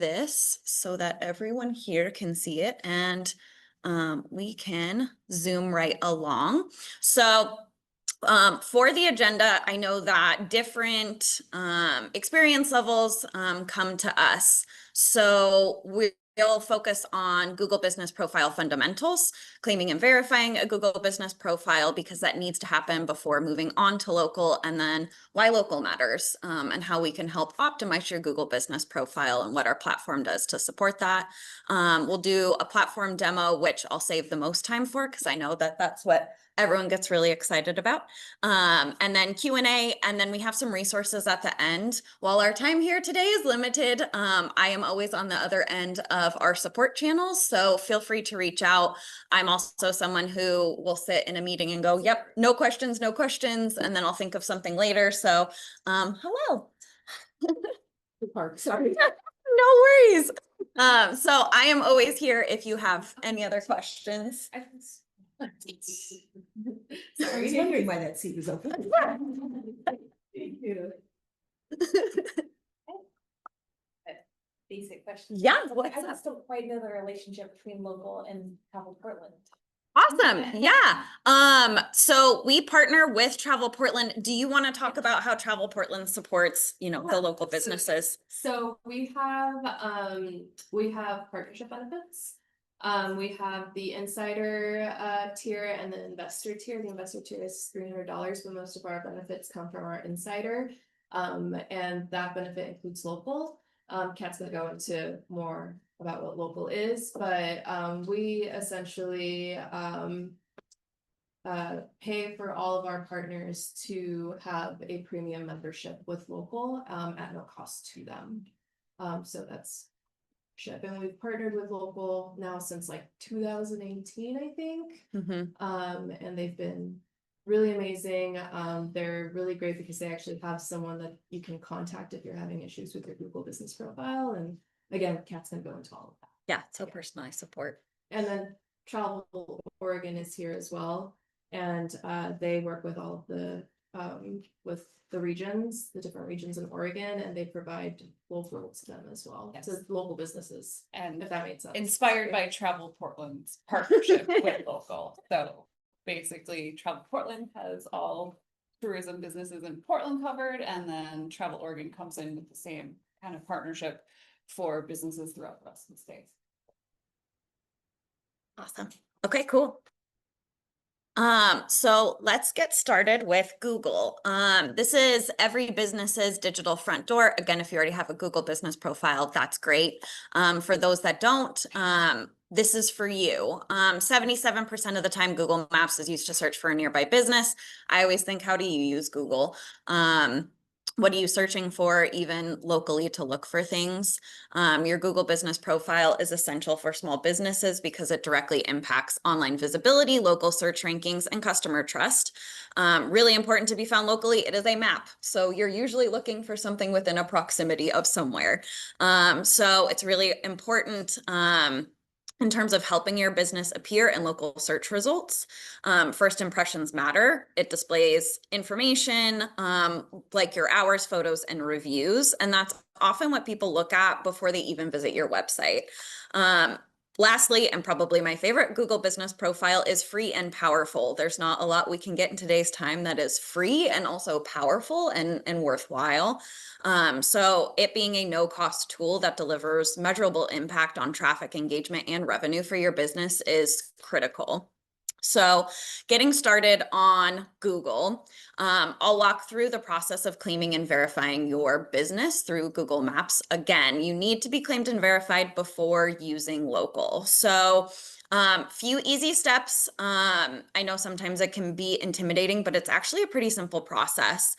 this so that everyone here can see it, and we can zoom right along. So for the agenda, I know that different experience levels come to us. So we'll focus on Google Business Profile fundamentals, claiming and verifying a Google Business Profile, because that needs to happen before moving on to Locl, and then why Locl matters, and how we can help optimize your Google Business Profile and what our platform does to support that. We'll do a platform demo, which I'll save the most time for, because I know that that's what everyone gets really excited about. And then Q&A, and then we have some resources at the end. While our time here today is limited, I am always on the other end of our support channels, so feel free to reach out. I'm also someone who will sit in a meeting and go, yep, no questions, no questions, and then I'll think of something later. So hello. Sorry. No worries. So I am always here if you have any other questions. Sorry, I was wondering why that seat was open. Thank you. Basic question. Yeah, I just don't quite know the relationship between Locl and Travel Portland. Awesome. Yeah. So we partner with Travel Portland. Do you want to talk about how Travel Portland supports, the local businesses? So we have partnership benefits. We have the insider tier and the investor tier. The investor tier is $300, but most of our benefits come from our insider. And that benefit includes Locl. Kat's gonna go into more about what Locl is, but we essentially pay for all of our partners to have a premium membership with Locl at no cost to them. So that's ship, and we've partnered with Locl now since like 2018, I think. And they've been really amazing. They're really great because they actually have someone that you can contact if you're having issues with your Google Business Profile. And again, Kat's gonna go into all of that. Yeah, so personalized support. And then Travel Oregon is here as well, and they work with all of the with the regions, the different regions in Oregon, and they provide local to them as well. Yes. So local businesses, And if that makes sense. inspired by Travel Portland's partnership with Locl. So basically Travel Portland has all tourism businesses in Portland covered, and then Travel Oregon comes in with the same kind of partnership for businesses throughout the rest of the state. Awesome. Okay, cool. So let's get started with Google. This is every business's digital front door. Again, if you already have a Google Business Profile, that's great. For those that don't, this is for you. 77% of the time, Google Maps is used to search for a nearby business. I always think, how do you use Google? What are you searching for, even locally, to look for things? Your Google Business Profile is essential for small businesses because it directly impacts online visibility, local search rankings, and customer trust. Really important to be found locally. It is a map, so you're usually looking for something within a proximity of somewhere. So it's really important in terms of helping your business appear in local search results. First impressions matter. It displays information like your hours, photos, and reviews. And that's often what people look at before they even visit your website. Lastly, and probably my favorite, Google Business Profile is free and powerful. There's not a lot we can get in today's time that is free and also powerful and worthwhile. So it being a no-cost tool that delivers measurable impact on traffic, engagement, and revenue for your business is critical. So getting started on Google, I'll walk through the process of claiming and verifying your business through Google Maps. Again, you need to be claimed and verified before using Locl. So few easy steps. I know sometimes it can be intimidating, but it's actually a pretty simple process.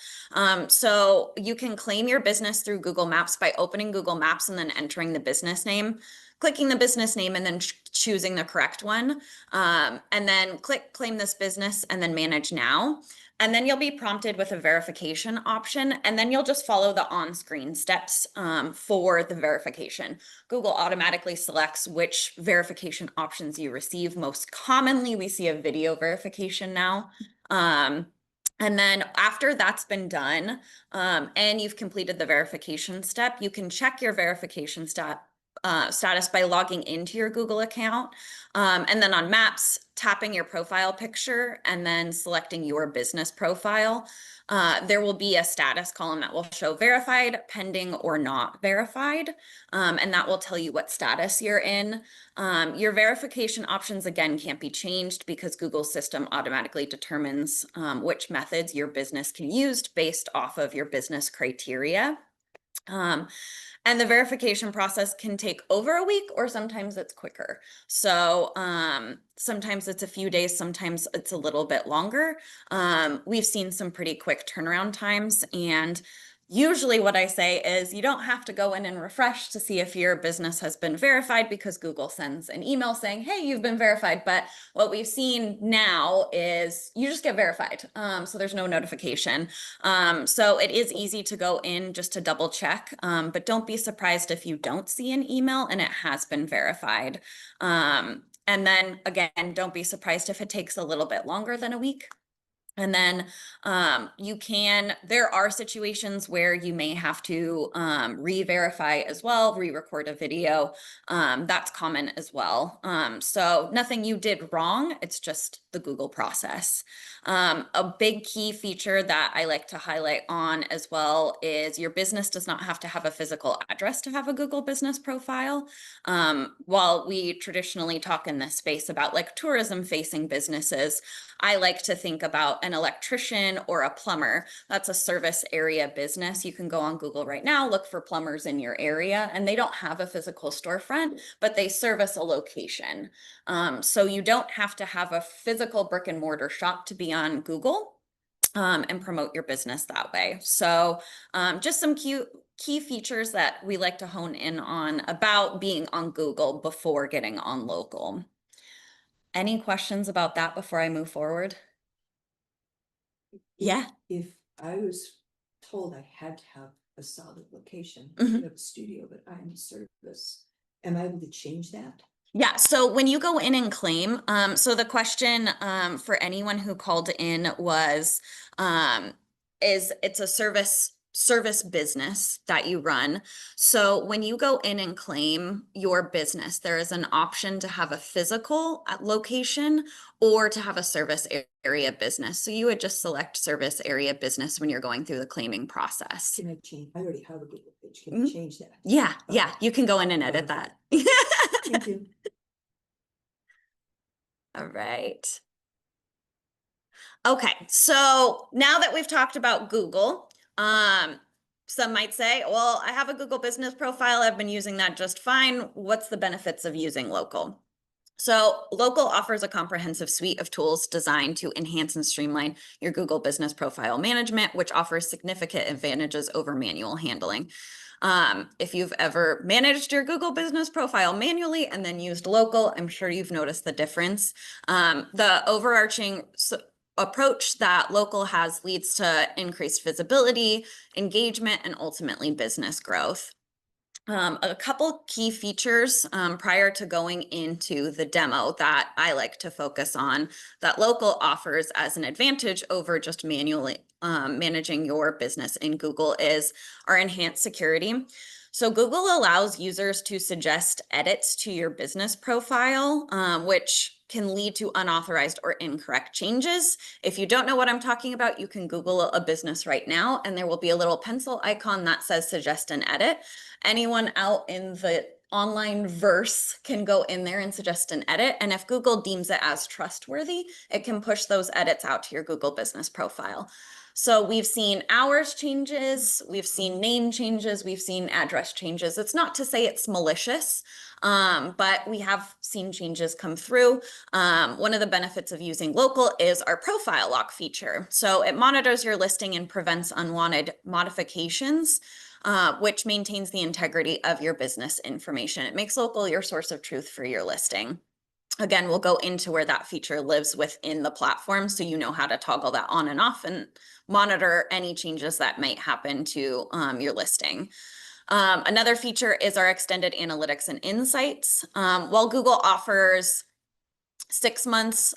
So you can claim your business through Google Maps by opening Google Maps and then entering the business name, clicking the business name, and then choosing the correct one. And then click claim this business and then manage now. And then you'll be prompted with a verification option, and then you'll just follow the on-screen steps for the verification. Google automatically selects which verification options you receive. Most commonly, we see a video verification now. And then after that's been done and you've completed the verification step, you can check your verification status by logging into your Google account. And then on Maps, tapping your profile picture and then selecting your business profile. There will be a status column that will show verified, pending, or not verified. And that will tell you what status you're in. Your verification options, again, can't be changed because Google's system automatically determines which methods your business can use based off of your business criteria. And the verification process can take over a week, or sometimes it's quicker. So sometimes it's a few days, sometimes it's a little bit longer. We've seen some pretty quick turnaround times, and usually what I say is you don't have to go in and refresh to see if your business has been verified, because Google sends an email saying, hey, you've been verified. But what we've seen now is you just get verified. So there's no notification. So it is easy to go in just to double check, but don't be surprised if you don't see an email and it has been verified. And then again, don't be surprised if it takes a little bit longer than a week. And then there are situations where you may have to re-verify as well, re-record a video. That's common as well. So nothing you did wrong, it's just the Google process. A big key feature that I like to highlight on as well is your business does not have to have a physical address to have a Google business profile. While we traditionally talk in this space about like tourism facing businesses, I like to think about an electrician or a plumber. That's a service area business. You can go on Google right now, look for plumbers in your area, and they don't have a physical storefront, but they service a location. So you don't have to have a physical brick and mortar shop to be on Google and promote your business that way. So just some key features that we like to hone in on about being on Google before getting on Locl. Any questions about that before I move forward? Yeah. If I was told I had to have a solid location, Mhm. I have a studio, but I'm a service, am I able to change that? Yeah, so when you go in and claim, so the question for anyone who called in was, is it's a service business that you run. So when you go in and claim your business, there is an option to have a physical location or to have a service area business. So you would just select service area business when you're going through the claiming process. Can I change? I already have a Google page. Can I change that? Yeah, you can go in and edit that. Thank you. All right. Okay, so now that we've talked about Google, some might say, well, I have a Google business profile. I've been using that just fine. What's the benefits of using Locl? So Locl offers a comprehensive suite of tools designed to enhance and streamline your Google business profile management, which offers significant advantages over manual handling. If you've ever managed your Google business profile manually and then used Locl, I'm sure you've noticed the difference. The overarching approach that Locl has leads to increased visibility, engagement, and ultimately business growth. A couple key features prior to going into the demo that I like to focus on that Locl offers as an advantage over just manually managing your business in Google is our enhanced security. So Google allows users to suggest edits to your business profile, which can lead to unauthorized or incorrect changes. If you don't know what I'm talking about, you can Google a business right now, and there will be a little pencil icon that says suggest an edit. Anyone out in the online verse can go in there and suggest an edit. And if Google deems it as trustworthy, it can push those edits out to your Google business profile. So we've seen hours changes, we've seen name changes, we've seen address changes. It's not to say it's malicious, but we have seen changes come through. One of the benefits of using Locl is our profile lock feature. So it monitors your listing and prevents unwanted modifications, which maintains the integrity of your business information. It makes Locl your source of truth for your listing. Again, we'll go into where that feature lives within the platform so you know how to toggle that on and off and monitor any changes that might happen to your listing. Another feature is our extended analytics and insights. While Google offers 6 months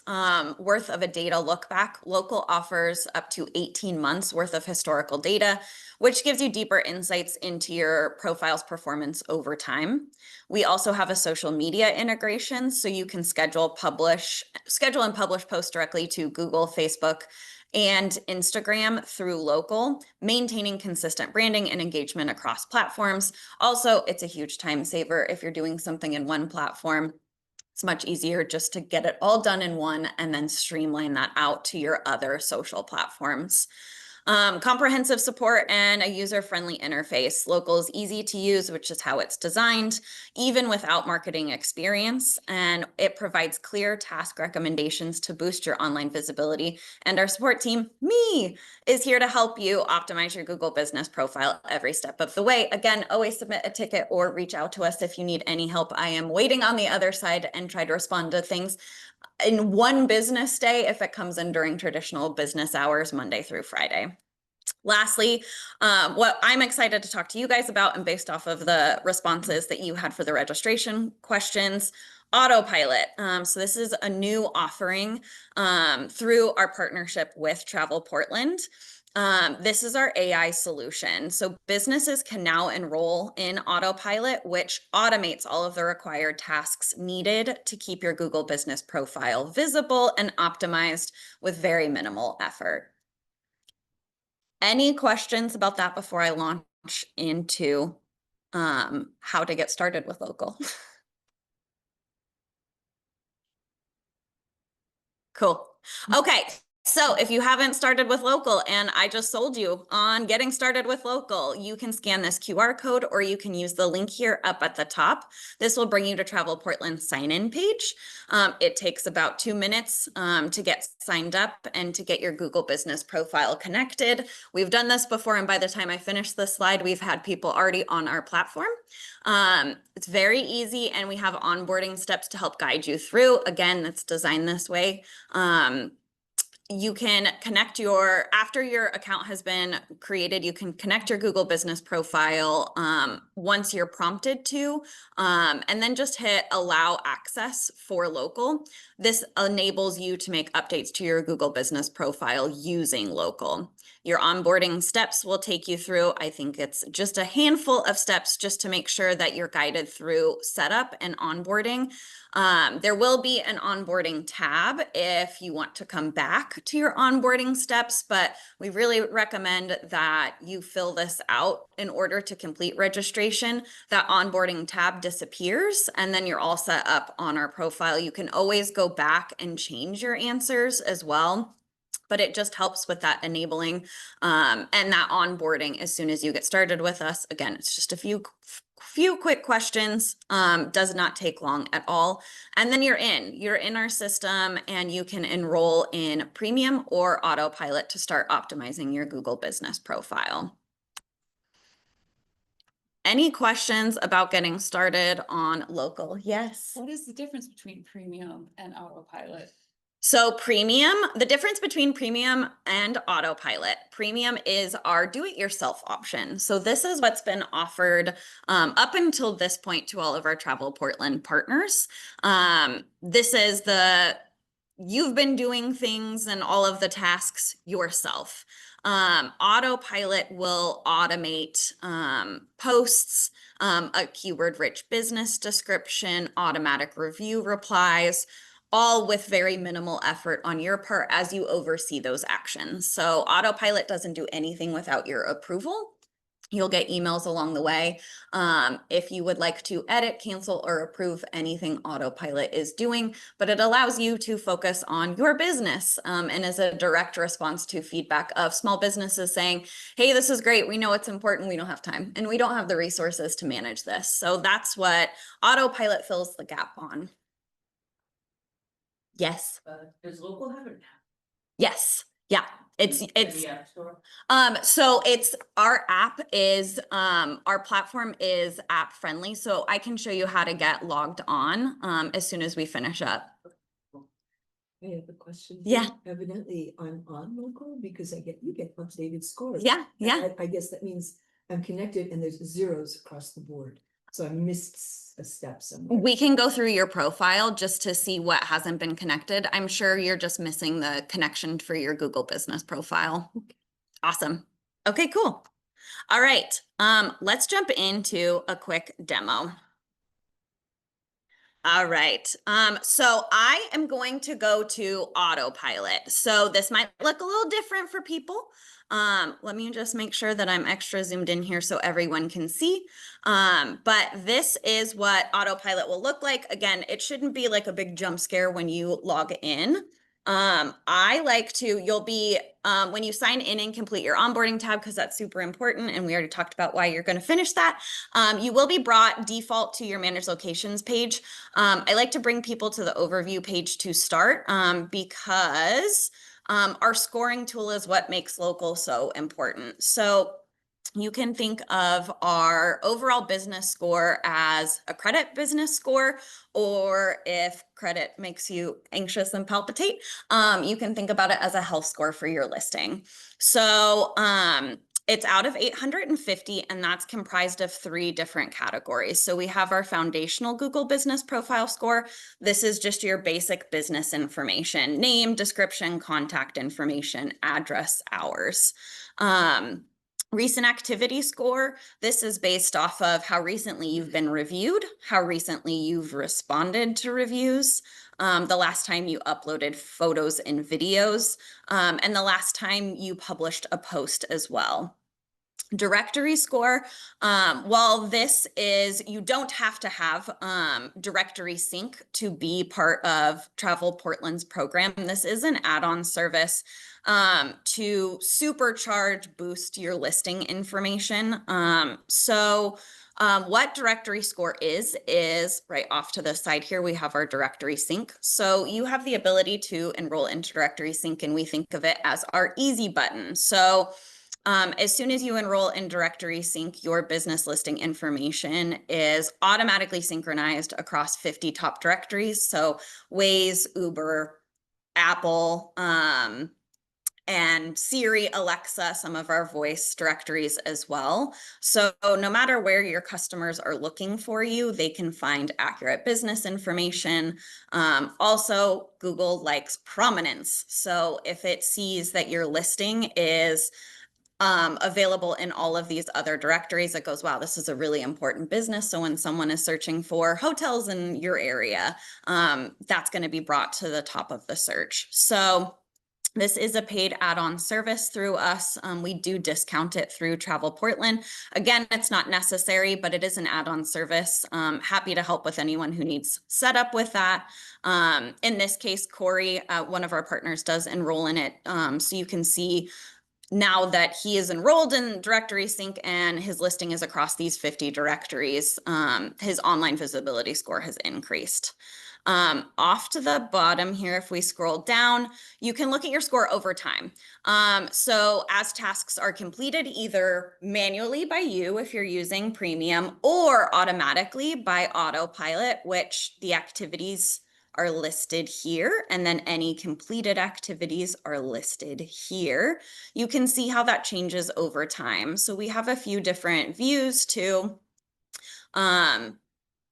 worth of a data look back. Locl offers up to 18 months worth of historical data, which gives you deeper insights into your profile's performance over time. We also have a social media integration, so you can schedule and publish posts directly to Google, Facebook, and Instagram through Locl, maintaining consistent branding and engagement across platforms. Also, it's a huge time saver if you're doing something in one platform. It's much easier just to get it all done in one and then streamline that out to your other social platforms. Comprehensive support and a user-friendly interface. Locl is easy to use, which is how it's designed, even without marketing experience. And it provides clear task recommendations to boost your online visibility. And our support team, me, is here to help you optimize your Google business profile every step of the way. Again, always submit a ticket or reach out to us if you need any help. I am waiting on the other side and try to respond to things in one business day if it comes in during traditional business hours, Monday through Friday. Lastly, what I'm excited to talk to you guys about, and based off of the responses that you had for the registration questions, AutoPilot. So this is a new offering through our partnership with Travel Portland. This is our AI solution. So businesses can now enroll in AutoPilot, which automates all of the required tasks needed to keep your Google business profile visible and optimized with very minimal effort. Any questions about that before I launch into how to get started with Locl? Cool. Okay. So if you haven't started with Locl and I just sold you on getting started with Locl, you can scan this QR code or you can use the link here up at the top. This will bring you to Travel Portland's sign-in page. It takes about 2 minutes to get signed up and to get your Google business profile connected. We've done this before, and by the time I finish this slide, we've had people already on our platform. It's very easy, and we have onboarding steps to help guide you through. Again, it's designed this way. You can connect after your account has been created, you can connect your Google business profile once you're prompted to, and then just hit allow access for Locl. This enables you to make updates to your Google business profile using Locl. Your onboarding steps will take you through, I think it's just a handful of steps just to make sure that you're guided through setup and onboarding. There will be an onboarding tab if you want to come back to your onboarding steps, but we really recommend that you fill this out in order to complete registration. That onboarding tab disappears and then you're all set up on our profile. You can always go back and change your answers as well, but it just helps with that enabling and that onboarding as soon as you get started with us. Again, it's just a few quick questions, does not take long at all. And then you're in our system and you can enroll in Premium or AutoPilot to start optimizing your Google business profile. Any questions about getting started on Locl? Yes. What is the difference between Premium and AutoPilot? So Premium, the difference between Premium and AutoPilot, Premium is our do-it-yourself option. So this is what's been offered up until this point to all of our Travel Portland partners. This is you've been doing things and all of the tasks yourself. AutoPilot will automate posts, a keyword-rich business description, automatic review replies, all with very minimal effort on your part as you oversee those actions. So AutoPilot doesn't do anything without your approval. You'll get emails along the way. If you would like to edit, cancel, or approve anything AutoPilot is doing, but it allows you to focus on your business and is a direct response to feedback of small businesses saying, hey, this is great. We know it's important. We don't have time and we don't have the resources to manage this. So that's what AutoPilot fills the gap on. Yes. Does Locl have an app? Yes. Yeah. It's In the App Store? So our app is our platform is app friendly. So I can show you how to get logged on as soon as we finish up. I have a question. Yeah. Evidently I'm on Locl because you get updated scores. Yeah. I guess that means I'm connected and there's zeros across the board. So I missed a step somewhere. We can go through your profile just to see what hasn't been connected. I'm sure you're just missing the connection for your Google business profile. Awesome. Okay, cool. All right. Let's jump into a quick demo. All right. So I am going to go to autopilot. So this might look a little different for people. Let me just make sure that I'm extra zoomed in here so everyone can see. But this is what autopilot will look like. Again, it shouldn't be like a big jump scare when you log in. I like to, you'll be, when you sign in and complete your onboarding tab, because that's super important, and we already talked about why you're going to finish that, you will be brought default to your manage locations page. I like to bring people to the overview page to start because our scoring tool is what makes Locl so important. So you can think of our overall business score as a credit business score, or if credit makes you anxious and palpitate, you can think about it as a health score for your listing. So it's out of 850, and that's comprised of 3 different categories. So we have our foundational Google Business Profile Score. This is just your basic business information: name, description, contact information, address, hours. Recent activity score. This is based off of how recently you've been reviewed, how recently you've responded to reviews, the last time you uploaded photos and videos, and the last time you published a post as well. Directory score, while this is, you don't have to have directory sync to be part of Travel Portland's program. This is an add-on service to supercharge, boost your listing information. What directory score is right off to the side here, we have our directory sync. So you have the ability to enroll into directory sync, and we think of it as our easy button. So as soon as you enroll in directory sync, your business listing information is automatically synchronized across 50 top directories. So Waze, Uber, Apple, and Siri, Alexa, some of our voice directories as well. So no matter where your customers are looking for you, they can find accurate business information. Also, Google likes prominence. So if it sees that your listing is available in all of these other directories, it goes, wow, this is a really important business. So when someone is searching for hotels in your area, that's going to be brought to the top of the search. So this is a paid add-on service through us. We do discount it through Travel Portland. Again, it's not necessary, but it is an add-on service. Happy to help with anyone who needs setup with that. In this case, Corey, one of our partners, does enroll in it. So you can see now that he is enrolled in directory sync and his listing is across these 50 directories, his online visibility score has increased. Off to the bottom here, if we scroll down, you can look at your score over time. So as tasks are completed, either manually by you if you're using premium, or automatically by autopilot, which the activities are listed here, and then any completed activities are listed here. You can see how that changes over time. So we have a few different views too.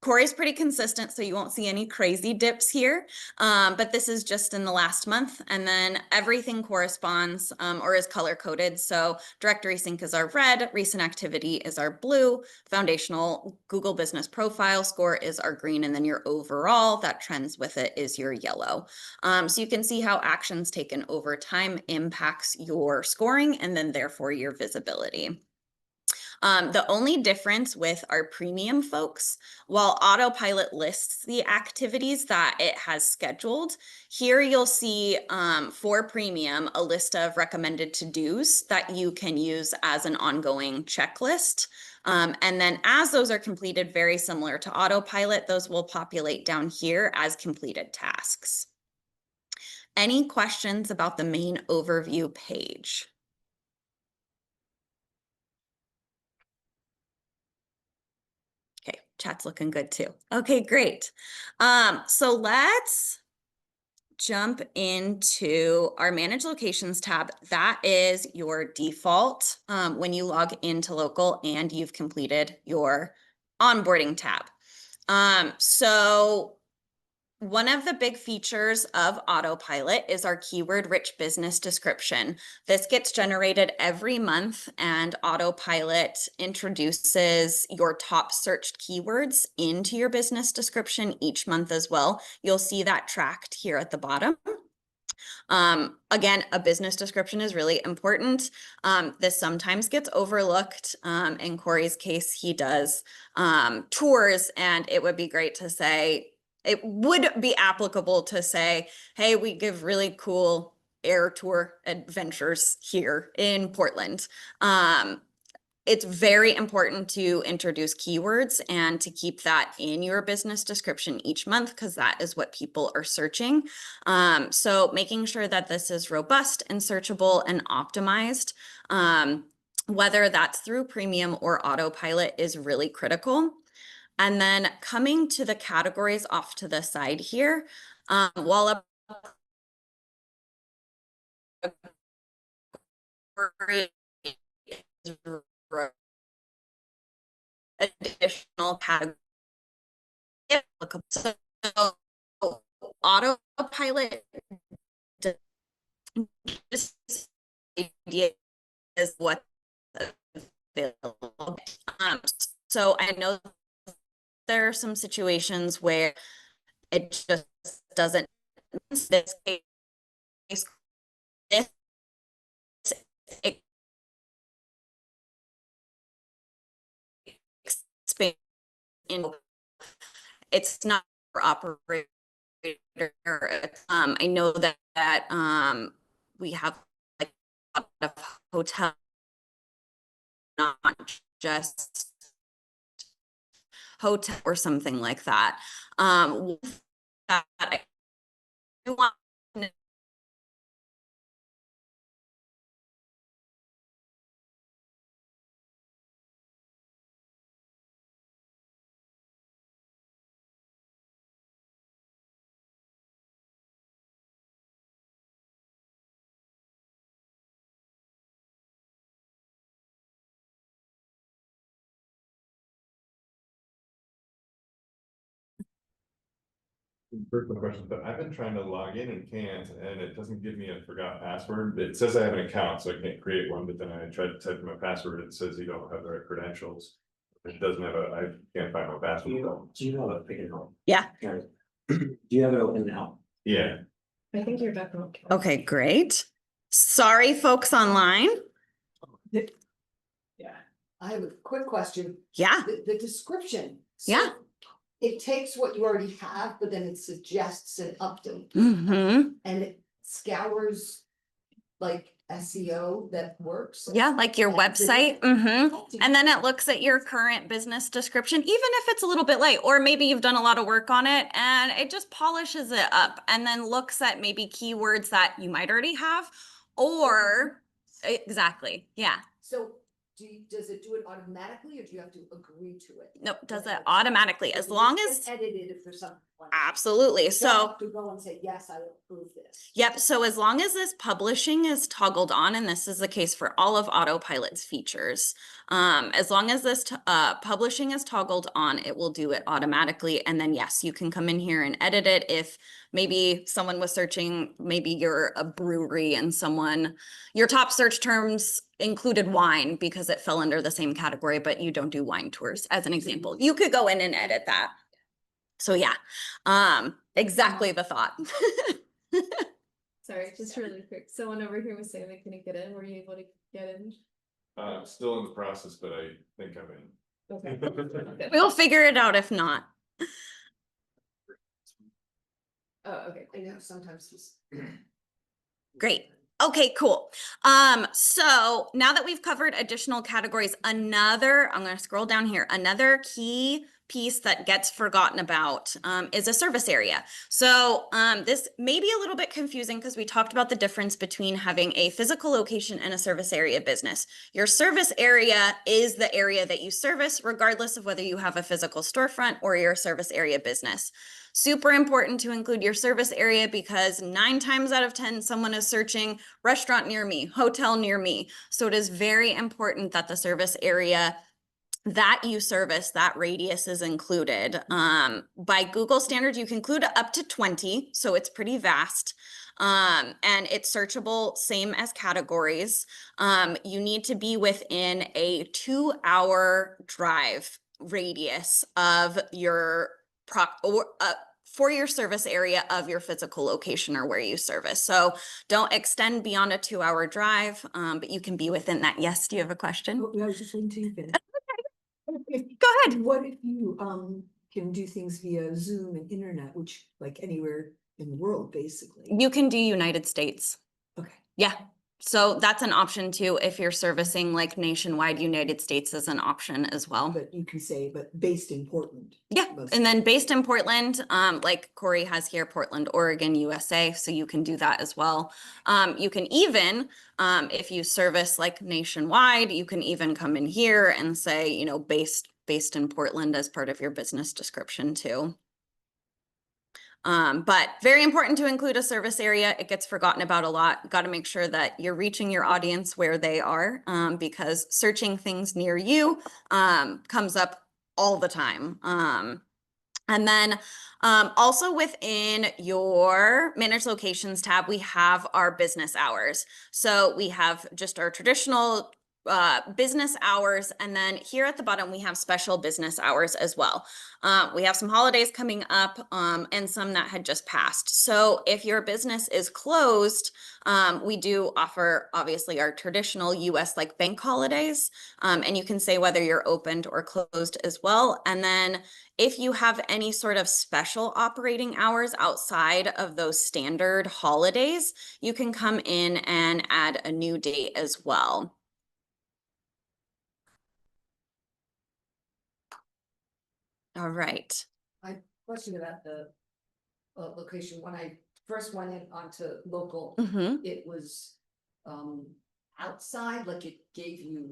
Corey's pretty consistent, so you won't see any crazy dips here, but this is just in the last month, and then everything corresponds or is color coded. So directory sync is our red, recent activity is our blue, foundational Google Business Profile score is our green, and then your overall that trends with it is your yellow. So you can see how actions taken over time impacts your scoring and then therefore your visibility. The only difference with our premium folks, while autopilot lists the activities that it has scheduled, here you'll see for premium a list of recommended to-dos that you can use as an ongoing checklist. And then as those are completed, very similar to autopilot, those will populate down here as completed tasks. Any questions about the main overview page? Okay, chat's looking good too. Okay, great. So let's jump into our Manage Locations tab. That is your default when you log into Locl and you've completed your onboarding tab. So one of the big features of AutoPilot is our keyword-rich business description. This gets generated every month, and AutoPilot introduces your top searched keywords into your business description each month as well. You'll see that tracked here at the bottom. Again, a business description is really important. This sometimes gets overlooked. In Corey's case, he does tours, and it would be great to say, it would be applicable to say, hey, we give really cool air tour adventures here in Portland. It's very important to introduce keywords and to keep that in your business description each month, because that is what people are searching. So making sure that this is robust and searchable and optimized, whether that's through premium or AutoPilot, is really critical. And then coming to the categories off to the side here, while a additional category, so AutoPilot just idea is what available. So I know there are some situations where it just doesn't. This case, this expand in. It's not for operator. I know that we have like a lot of hotel, not just hotel or something like that. With that, I want to Personal question, but I've been trying to log in and can't, and it doesn't give me a forgot password. It says I have an account, so I can't create one, but then I tried to type my password, it says you don't have the right credentials. It doesn't have I can't find my password. Do you have a pick and roll? Yeah. Do you have it open now? Yeah. I think you're back on. Okay, great. Sorry, folks online. Yeah. I have a quick question. Yeah, The description. Yeah. It takes what you already have, but then it suggests an update. and And it scours like SEO that works. yeah, like your That's it. website. And then it looks at your current business description, even if it's a little bit late, or maybe you've done a lot of work on it, and it just polishes it up and then looks at maybe keywords that you might already have, or exactly, yeah. So does it do it automatically, or do you have to agree to it? Nope, does it automatically, as long as, Edit it if there's something. absolutely. You don't So have to go and say, yes, I approve this. yep, so as long as this publishing is toggled on, and this is the case for all of AutoPilot's features, as long as this publishing is toggled on, it will do it automatically. And then yes, you can come in here and edit it if maybe someone was searching, maybe you're a brewery and your top search terms included wine because it fell under the same category, but you don't do wine tours, as an example. You could go in and edit that. So yeah, exactly the thought. Sorry, just really quick. Someone over here was saying they couldn't get in. Were you able to get in? Still in the process, but I think I'm in. Okay. We'll figure it out if not. Oh, okay. I know sometimes he's. Great. Okay, cool. So now that we've covered additional categories, I'm going to scroll down here. Another key piece that gets forgotten about is a service area. So this may be a little bit confusing because we talked about the difference between having a physical location and a service area business. Your service area is the area that you service, regardless of whether you have a physical storefront or your service area business. Super important to include your service area because 9 times out of 10, someone is searching restaurant near me, hotel near me. So it is very important that the service area that you service, that radius is included. By Google standards, you can include up to 20, so it's pretty vast. And it's searchable, same as categories. You need to be within a 2-hour drive radius of your for your service area of your physical location or where you service. So don't extend beyond a 2-hour drive, but you can be within that. Yes, do you have a question? Oh, I was just waiting till you finish. Go ahead. What if you can do things via Zoom and internet, which like anywhere in the world, basically? You can do United States. Okay. Yeah. So that's an option too. If you're servicing like nationwide, United States is an option as well. But you can say, but based in Portland. Yeah. mostly. And then based in Portland, like Corey has here, Portland, Oregon, USA. So you can do that as well. You can even, if you service like nationwide, you can even come in here and say, you know, based in Portland as part of your business description too. But very important to include a service area. It gets forgotten about a lot. Got to make sure that you're reaching your audience where they are, because searching things near you comes up all the time. And then also within your manage locations tab, we have our business hours. So we have just our traditional business hours. And then here at the bottom, we have special business hours as well. We have some holidays coming up and some that had just passed. So if your business is closed, we do offer obviously our traditional US like bank holidays. And you can say whether you're opened or closed as well. And then if you have any sort of special operating hours outside of those standard holidays, you can come in and add a new date as well. All right. Question about the location. When I first went in onto Locl, Mm-hmm. it was outside, like it gave you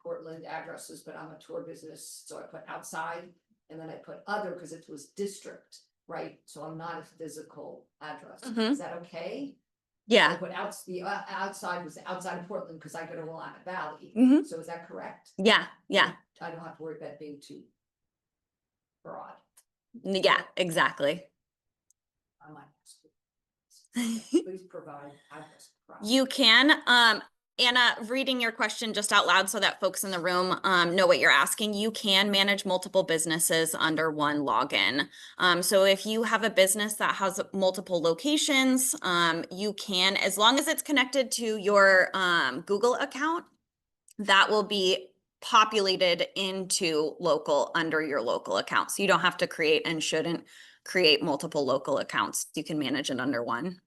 Portland addresses, but I'm a tour business, so I put outside, and then I put other because it was district, right? So I'm not a physical address. Mhm. Is that okay? I Yeah. put the outside was outside of Portland because I go to Willamette Valley. Mhm. So is that correct? Yeah. Yeah. I don't have to worry about being too broad. Yeah, exactly. I might ask you. Please provide address. You can, Anna, reading your question just out loud so that folks in the room know what you're asking. You can manage multiple businesses under one login. So if you have a business that has multiple locations, you can, as long as it's connected to your Google account, that will be populated into Locl under your Locl account. So you don't have to create and shouldn't create multiple Locl accounts. You can manage it under one.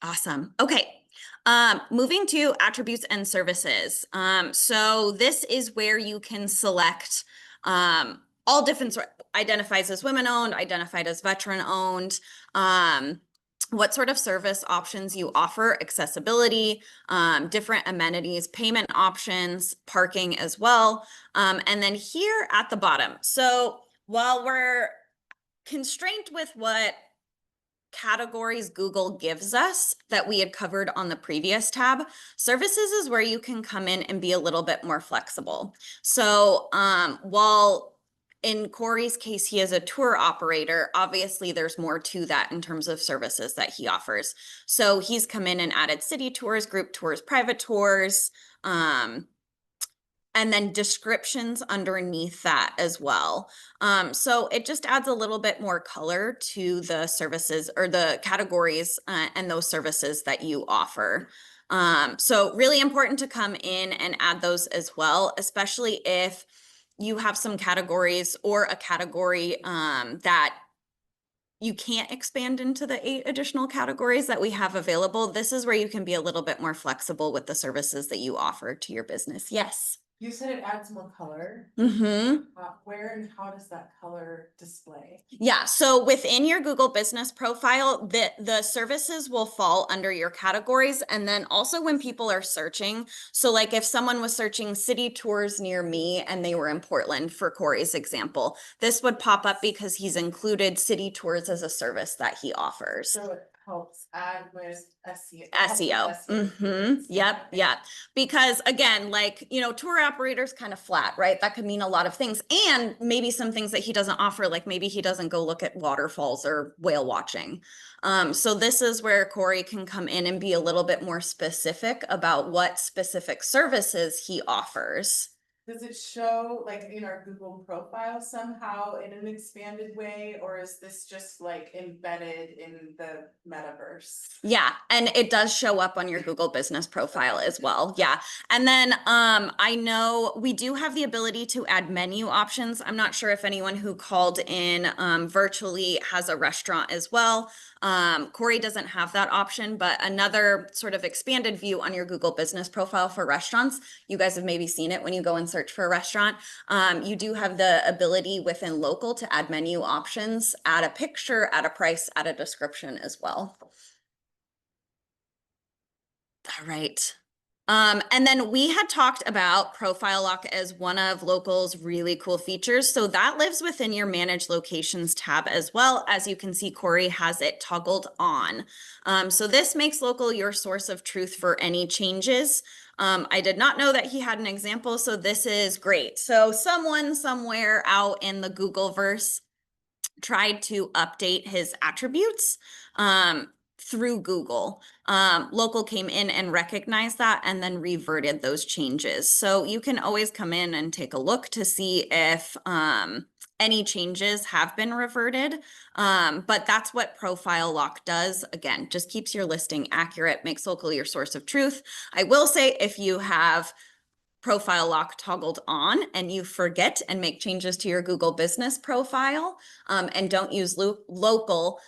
Awesome. Okay. Moving to attributes and services. So this is where you can select all different identifies as women owned, identified as veteran owned, what sort of service options you offer, accessibility, different amenities, payment options, parking as well. And then here at the bottom. So while we're constrained with what categories Google gives us that we had covered on the previous tab, services is where you can come in and be a little bit more flexible. So while in Corey's case, he is a tour operator, obviously there's more to that in terms of services that he offers. So he's come in and added city tours, group tours, private tours, and then descriptions underneath that as well. So it just adds a little bit more color to the services or the categories and those services that you offer. So really important to come in and add those as well, especially if you have some categories or a category that you can't expand into the 8 additional categories that we have available. This is where you can be a little bit more flexible with the services that you offer to your business. Yes. You said it adds more color. Mm-hmm. Where and how does that color display? Yeah, so within your Google business profile, the services will fall under your categories. And then also when people are searching, so like if someone was searching city tours near me and they were in Portland for Corey's example, this would pop up because he's included city tours as a service that he offers. So helps add with SEO. SEO. Yep. Because again, like, you know, tour operator's kind of flat, right? That could mean a lot of things, and maybe some things that he doesn't offer, like maybe he doesn't go look at waterfalls or whale watching. So this is where Corey can come in and be a little bit more specific about what specific services he offers. Does it show like in our Google profile somehow in an expanded way, or is this just like embedded in the metaverse? Yeah, and it does show up on your Google business profile as well. Yeah. And then I know we do have the ability to add menu options. I'm not sure if anyone who called in virtually has a restaurant as well. Corey doesn't have that option, but another sort of expanded view on your Google business profile for restaurants. You guys have maybe seen it when you go and search for a restaurant. You do have the ability within Locl to add menu options, add a picture, add a price, add a description as well. All right. And then we had talked about Profile Lock as one of Locl's really cool features. So that lives within your Manage Locations tab as well. As you can see, Corey has it toggled on. So this makes Locl your source of truth for any changes. I did not know that he had an example, so this is great. So someone somewhere out in the Googleverse tried to update his attributes through Google. Locl came in and recognized that and then reverted those changes. So you can always come in and take a look to see if any changes have been reverted. But that's what Profile Lock does. Again, just keeps your listing accurate, makes Locl your source of truth. I will say if you have Profile Lock toggled on and you forget and make changes to your Google business profile and don't use Locl,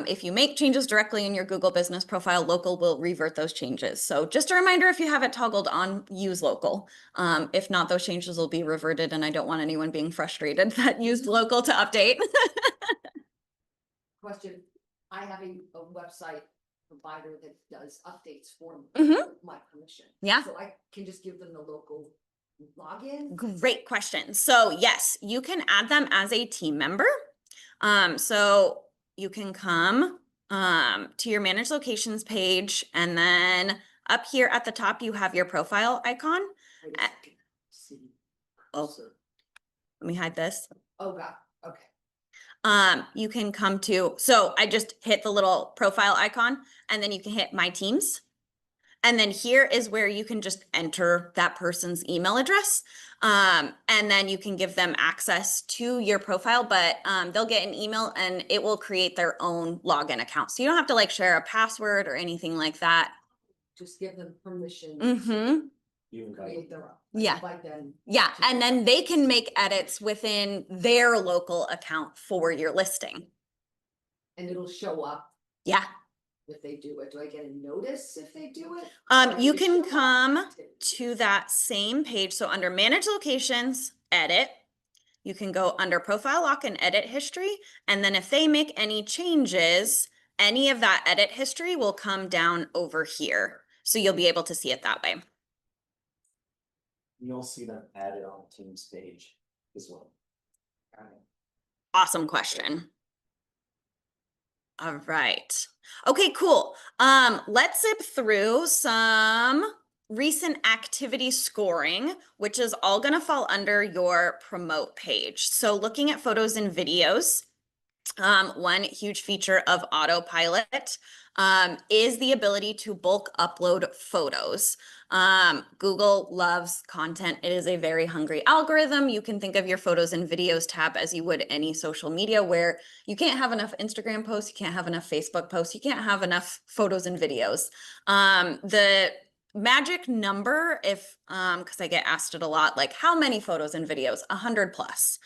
if you make changes directly in your Google business profile, Locl will revert those changes. So just a reminder, if you have it toggled on, use Locl. If not, those changes will be reverted, and I don't want anyone being frustrated that used Locl to update. Question, I have a website provider that does updates for me Mhm. with my permission. Yeah. So I can just give them the local login? Great question. So yes, you can add them as a team member. So you can come to your Manage Locations page, and then up here at the top, you have your profile icon. Wait a second. See. Oh. So- Let me hide this. Oh, God, okay. You can come to, so I just hit the little profile icon, and then you can hit My Teams. And then here is where you can just enter that person's email address. And then you can give them access to your profile, but they'll get an email and it will create their own login account. So you don't have to like share a password or anything like that. Just give them permission Mm-hmm. to You invite create their own. Yeah. Invite them. Yeah. And then they can make edits within their local account for your listing. And it'll show up Yeah. if they do it. Do I get a notice if they do it? Or You does it can show up? come to that same page. So under Manage Locations, Edit, you can go under Profile Lock and Edit History. And then if they make any changes, any of that edit history will come down over here. So you'll be able to see it that way. You'll see them added on the Teams page as well. Awesome question. All right. Okay, cool. Let's zip through some recent activity scoring, which is all going to fall under your promote page. So looking at photos and videos, one huge feature of AutoPilot is the ability to bulk upload photos. Google loves content. It is a very hungry algorithm. You can think of your photos and videos tab as you would any social media, where you can't have enough Instagram posts, you can't have enough Facebook posts, you can't have enough photos and videos. The magic number, if because I get asked it a lot, like how many photos and videos? 100 plus.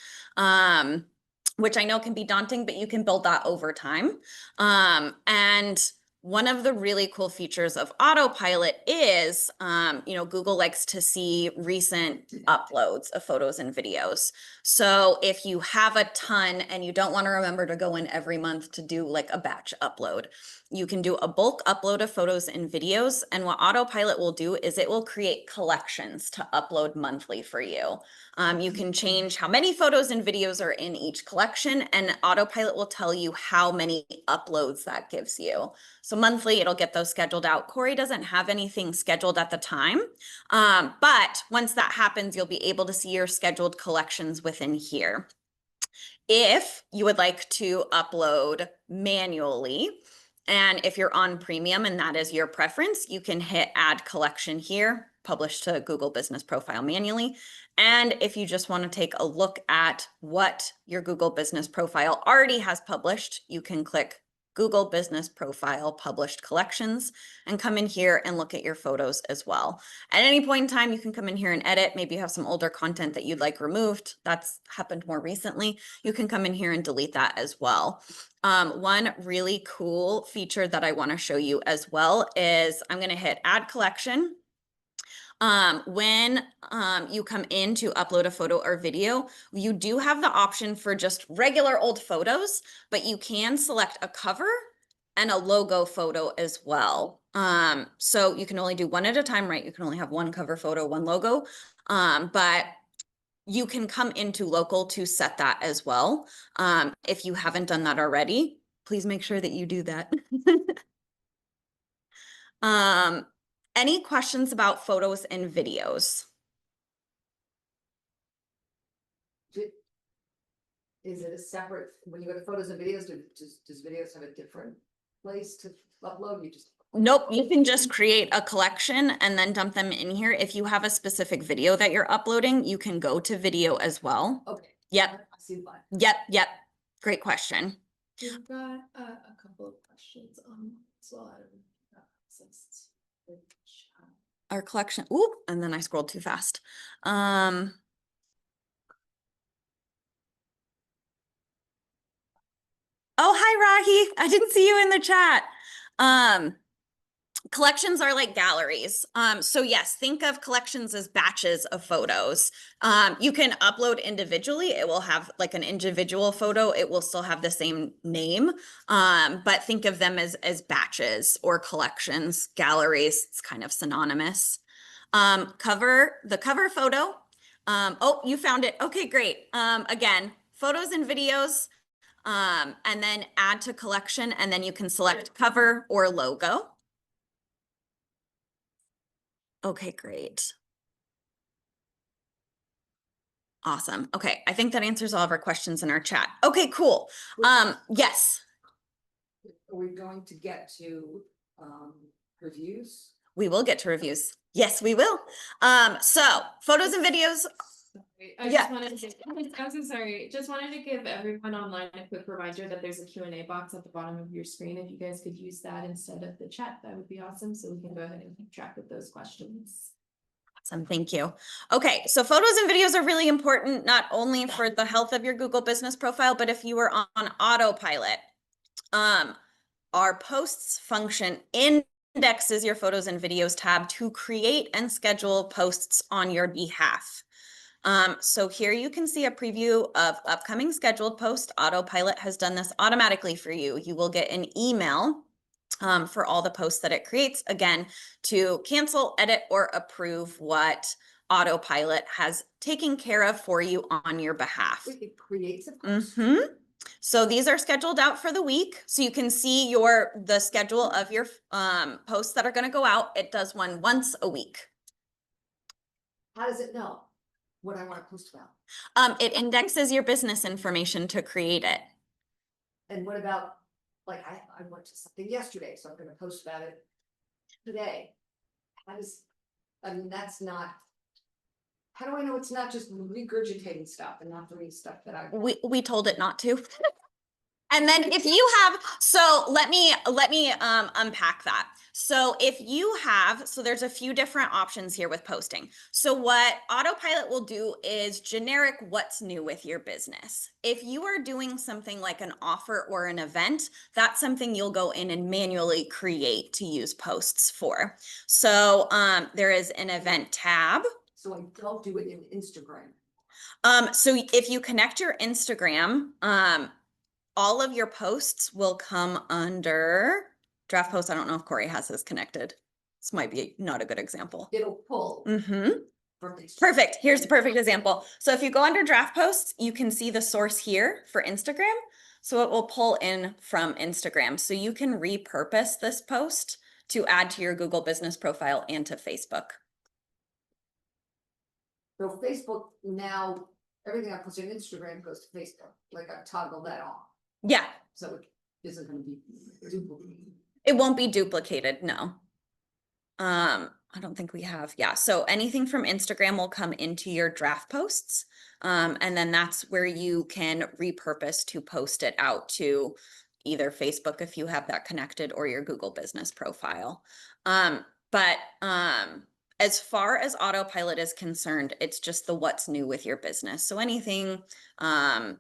Which I know can be daunting, but you can build that over time. And one of the really cool features of autopilot is, Google likes to see recent uploads of photos and videos. So if you have a ton and you don't want to remember to go in every month to do like a batch upload, you can do a bulk upload of photos and videos. And what autopilot will do is it will create collections to upload monthly for you. You can change how many photos and videos are in each collection, and autopilot will tell you how many uploads that gives you. So monthly, it'll get those scheduled out. Corey doesn't have anything scheduled at the time, but once that happens, you'll be able to see your scheduled collections within here. If you would like to upload manually, and if you're on premium and that is your preference, you can hit add collection here, publish to Google Business Profile manually. And if you just want to take a look at what your Google Business Profile already has published, you can click Google Business Profile Published Collections and come in here and look at your photos as well. At any point in time, you can come in here and edit. Maybe you have some older content that you'd like removed. That's happened more recently. You can come in here and delete that as well. One really cool feature that I want to show you as well is I'm going to hit Add Collection. When you come in to upload a photo or video, you do have the option for just regular old photos, but you can select a cover and a logo photo as well. So you can only do one at a time, right? You can only have one cover photo, one logo, but you can come into Locl to set that as well. If you haven't done that already, please make sure that you do that. Any questions about photos and videos? Is it a separate, when you go to photos and videos, does videos have a different place to upload? You just. Nope, you can just create a collection and then dump them in here. If you have a specific video that you're uploading, you can go to video as well. Okay. Yep. I see why. Yep. Great question. We've got a couple of questions as well. Since the chat. Our collection, ooh, and then I scrolled too fast. Oh, hi, Rahi. I didn't see you in the chat. Collections are like galleries. So yes, think of collections as batches of photos. You can upload individually. It will have like an individual photo. It will still have the same name, but think of them as batches or collections. Galleries, it's kind of synonymous. The cover photo. Oh, you found it. Okay, great. Again, photos and videos, and then add to collection, and then you can select cover or logo. Okay, great. Awesome. Okay, I think that answers all of our questions in our chat. Okay, cool. Yes. Are we going to get to reviews? We will get to reviews. Yes, we will. So photos and videos. Sorry, I Yeah. just wanted to, I'm so sorry. Just wanted to give everyone online a quick reminder that there's a Q&A box at the bottom of your screen. If you guys could use that instead of the chat, that would be awesome. So we can go ahead and keep track of those questions. Awesome, thank you. Okay, so photos and videos are really important, not only for the health of your Google Business Profile, but if you were on autopilot, our posts function indexes your photos and videos tab to create and schedule posts on your behalf. So here you can see a preview of upcoming scheduled post. Autopilot has done this automatically for you. You will get an email for all the posts that it creates, again, to cancel, edit, or approve what Autopilot has taken care of for you on your behalf. It creates a post. So these are scheduled out for the week. So you can see the schedule of your posts that are going to go out. It does one once a week. How does it know what I want to post about? It indexes your business information to create it. And what about, like, I went to something yesterday, so I'm gonna post about it today. That's not, how do I know it's not just regurgitating stuff and not doing stuff that I. We told it not to. And then if you have, so let me unpack that. So if you have, so there's a few different options here with posting. So what AutoPilot will do is generic what's new with your business. If you are doing something like an offer or an event, that's something you'll go in and manually create to use posts for. So there is an event tab. So I don't do it in Instagram. So if you connect your Instagram, all of your posts will come under draft posts. I don't know if Corey has this connected. This might be not a good example. It'll pull. From Instagram. Perfect. Here's the perfect example. So if you go under draft posts, you can see the source here for Instagram. So it will pull in from Instagram. So you can repurpose this post to add to your Google business profile and to Facebook. So Facebook now, everything I post on Instagram goes to Facebook, like I toggle that on, Yeah, so it isn't gonna be duplicated. it won't be duplicated. No. I don't think we have. Yeah. So anything from Instagram will come into your draft posts. And then that's where you can repurpose to post it out to either Facebook if you have that connected or your Google business profile. But as far as AutoPilot is concerned, it's just the what's new with your business. So anything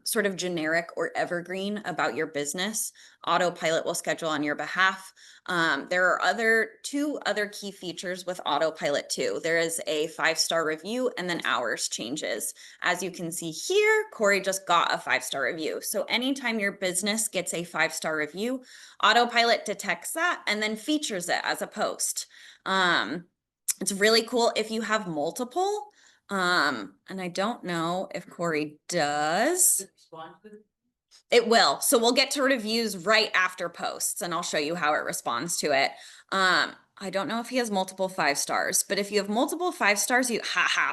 sort of generic or evergreen about your business, AutoPilot will schedule on your behalf. There are two other key features with AutoPilot too. There is a 5-star review and then hours changes. As you can see here, Corey just got a 5-star review. So anytime your business gets a 5-star review, AutoPilot detects that and then features it as a post. It's really cool if you have multiple. And I don't know if Corey does. It will. So we'll get to reviews right after posts and I'll show you how it responds to it. I don't know if he has multiple 5 stars, but if you have multiple 5 stars,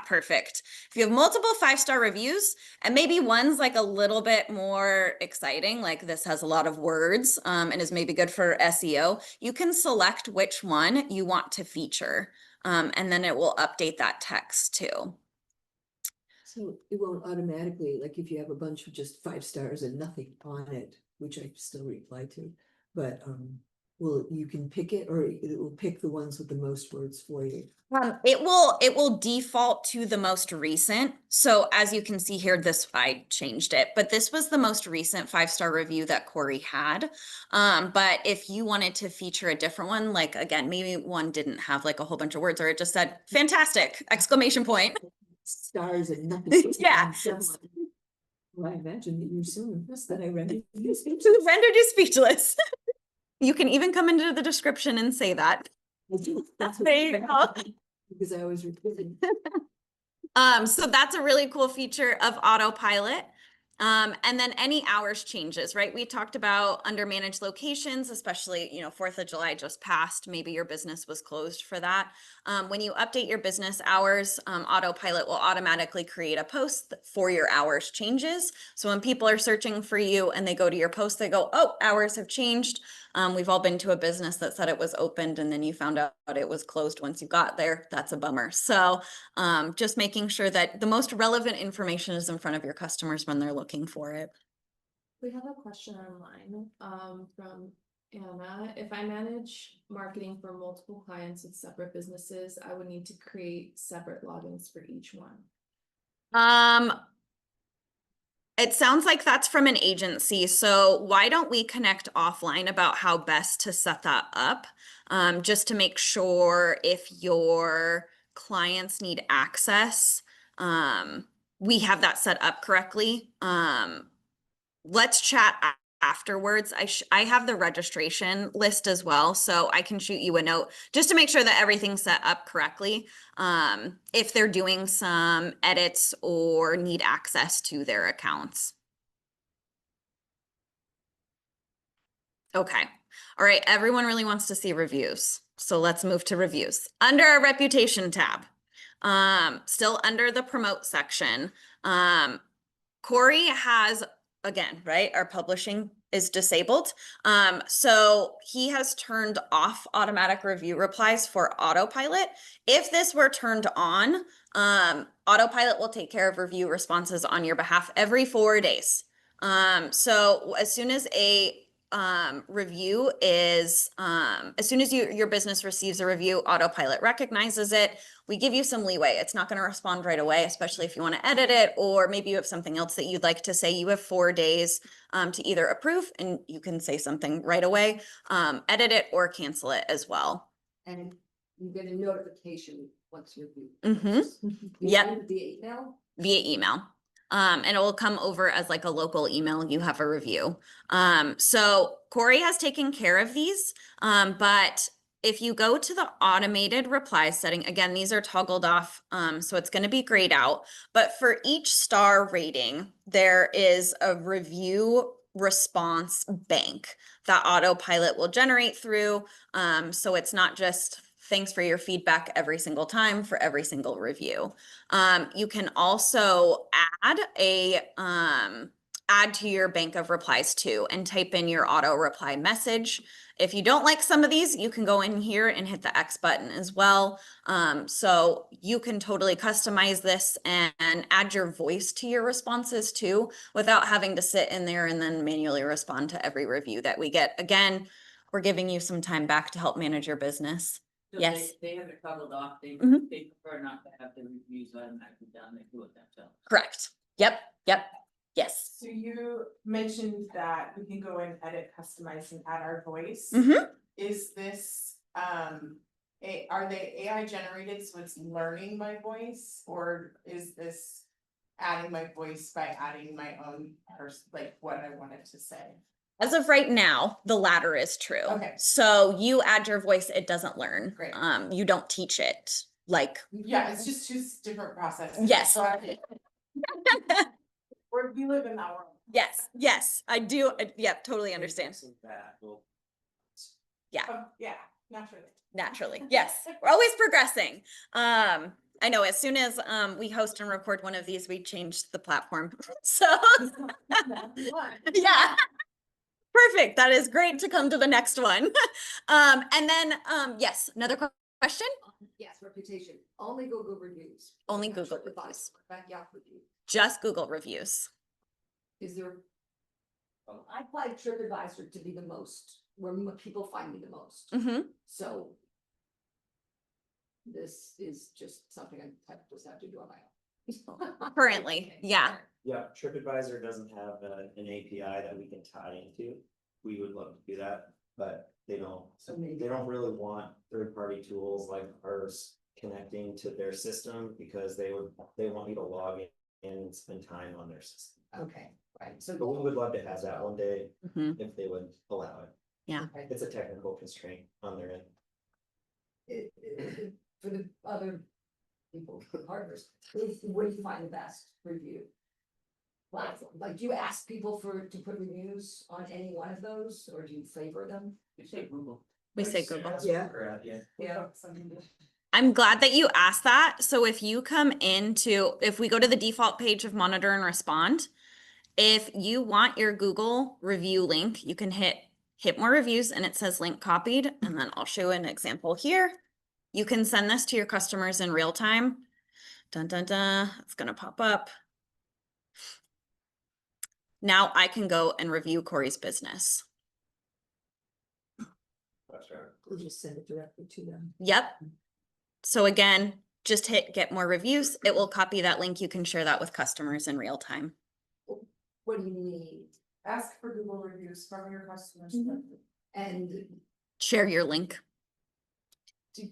perfect. If you have multiple 5-star reviews and maybe one's like a little bit more exciting, like this has a lot of words and is maybe good for SEO, you can select which one you want to feature. And then it will update that text too. So it won't automatically, like if you have a bunch of just 5 stars and nothing on it, which I still reply to, but you can pick it, or it will pick the ones with the most words for you? It will default to the most recent. So as you can see here, I changed it, but this was the most recent 5-star review that Corey had. But if you wanted to feature a different one, like again, maybe one didn't have like a whole bunch of words, or it just said fantastic exclamation point. Stars and nothing. Yeah. Well, I imagine that you're so impressed that I rendered you Rendered you speechless. You can even come into the description and say that. That's There you go. because I always repeat it. So that's a really cool feature of AutoPilot. And then any hours changes, right? We talked about under managed locations, especially, 4th of July just passed. Maybe your business was closed for that. When you update your business hours, AutoPilot will automatically create a post for your hours changes. So when people are searching for you and they go to your post, they go, oh, hours have changed. We've all been to a business that said it was opened and then you found out it was closed once you got there. That's a bummer. So just making sure that the most relevant information is in front of your customers when they're looking for it. We have a question online from Anna. If I manage marketing for multiple clients with separate businesses, I would need to create separate logins for each one. It sounds like that's from an agency. So why don't we connect offline about how best to set that up? Just to make sure if your clients need access, we have that set up correctly. Let's chat afterwards. I have the registration list as well, so I can shoot you a note just to make sure that everything's set up correctly. If they're doing some edits or need access to their accounts. Okay. All right. Everyone really wants to see reviews. So let's move to reviews. Under our reputation tab, still under the promote section, Corey has, again, right, our publishing is disabled. So he has turned off automatic review replies for AutoPilot. If this were turned on, AutoPilot will take care of review responses on your behalf every 4 days. So as soon as a review is, as soon as your business receives a review, AutoPilot recognizes it. We give you some leeway. It's not going to respond right away, especially if you want to edit it, or maybe you have something else that you'd like to say. You have 4 days to either approve, and you can say something right away, edit it, or cancel it as well. And you get a notification once you review. Mhm. Yep. The email. Via email. And it will come over as like a local email. You have a review. So Corey has taken care of these. But if you go to the automated reply setting, again, these are toggled off. So it's going to be grayed out. But for each star rating, there is a review response bank that AutoPilot will generate through. So it's not just thanks for your feedback every single time for every single review. You can also add add to your bank of replies too, and type in your auto reply message. If you don't like some of these, you can go in here and hit the X button as well. So you can totally customize this and add your voice to your responses too, without having to sit in there and then manually respond to every review that we get. Again, we're giving you some time back to help manage your business. So Yes. They have it toggled off, they Mhm. they prefer not to have the reviews automatically done, they do it themselves. Correct. Yep. Yes. So you mentioned that we can go and edit, customize and add our voice. Mhm. Is this, are they AI generated, so it's learning my voice, or is this adding my voice by adding my own like what I wanted to say? As of right now, the latter is true. Okay. So you add your voice, it doesn't learn. Great. You don't teach it. Like, Yeah, it's just two different processes. Yes. So we live in that world. yes, I do. Yep, totally understand. That will Oh, yeah, naturally. Naturally. Yes. We're always progressing. I know as soon as we host and record one of these, we change the platform. So yeah. Perfect. That is great to come to the next one. And then, yes, another question? Yes, reputation, only Google reviews. Only Not Google TripAdvisor, reviews. not Yelp review. Just Google reviews. Is there? I find TripAdvisor to be the most, where people find me the most, Mm-hmm. so. This is just something I just have to do on my own. Currently, yeah. Yeah, TripAdvisor doesn't have an API that we can tie into. We would love to do that, but they don't. So maybe- They don't really want third-party tools like ours connecting to their system because they want you to log in and spend time on their system. Okay, right, so. But we would love to have that one day Mhm. if they would allow it. Yeah. Okay. It's a technical constraint on their end. For the other people, the partners, where do you find the best review? Like, do you ask people to put reviews on any one of those, or do you favor them? We say Google. We say Google. Yeah. Yeah. I'm glad that you asked that. So if you come into, if we go to the default page of Monitor and Respond, if you want your Google review link, you can hit more reviews and it says link copied. And then I'll show an example here. You can send this to your customers in real time. Dun, dun, dun. It's going to pop up. Now I can go and review Corey's business. That's right. We'll just send it directly to them. Yep. So again, just hit get more reviews. It will copy that link. You can share that with customers in real time. What do you need? Ask for Google reviews from your customers. And Share your link. do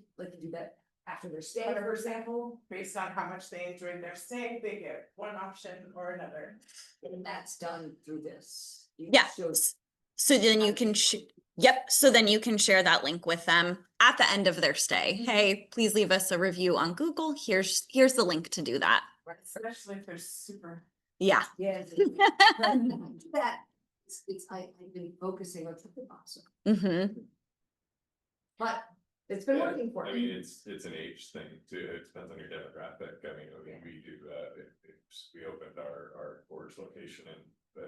that after their stay, for example, Based on how much they enjoyed their stay, they get one option or another. and that's done through this. You Yeah. show- So then you can, yep. So then you can share that link with them at the end of their stay. Hey, please leave us a review on Google. Here's the link to do that. Especially if they're super. Yeah. Yes. That, I've been focusing on TripAdvisor, Mm-hmm. but it's been Yeah, working for I mean, me. it's an age thing too, it depends on your demographic, I mean, we do, we opened our Forge location in